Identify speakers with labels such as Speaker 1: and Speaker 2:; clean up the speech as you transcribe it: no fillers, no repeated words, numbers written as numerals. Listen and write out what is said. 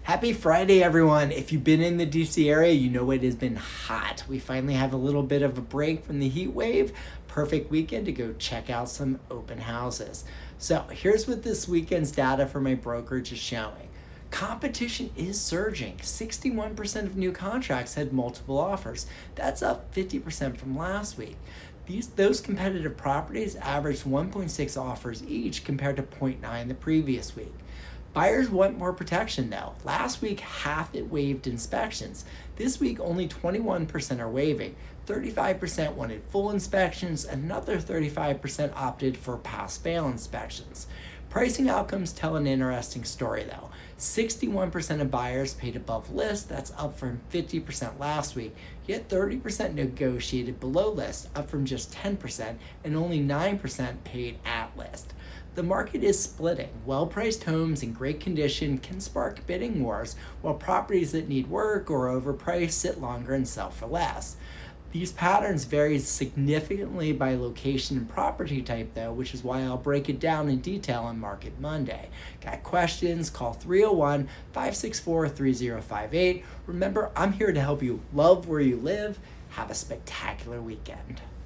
Speaker 1: Happy Friday, everyone. If you've been in the DC area, you know it has been hot. We finally have a little bit of a break from the heat wave. Perfect weekend to go check out some open houses. So here's what this weekend's data for my brokerage is showing. Competition is surging. 61% of new contracts had multiple offers. That's up 50% from last week. Those competitive properties averaged 1.6 offers each compared to 0.9 the previous week. Buyers want more protection though. Last week, half it waived inspections. This week, only 21% are waiving. 35% wanted full inspections, another 35% opted for pass-fail inspections. Pricing outcomes tell an interesting story though. 61% of buyers paid above list, that's up from 50% last week, yet 30% negotiated below list, up from just 10%, and only 9% paid at list. The market is splitting. Well-priced homes in great condition can spark bidding wars, while properties that need work or overpriced sit longer and sell for less. These patterns vary significantly by location and property type though, which is why I'll break it down in detail on Market Monday. Got questions? Call 301-564-3058. Remember, I'm here to help you love where you live. Have a spectacular weekend.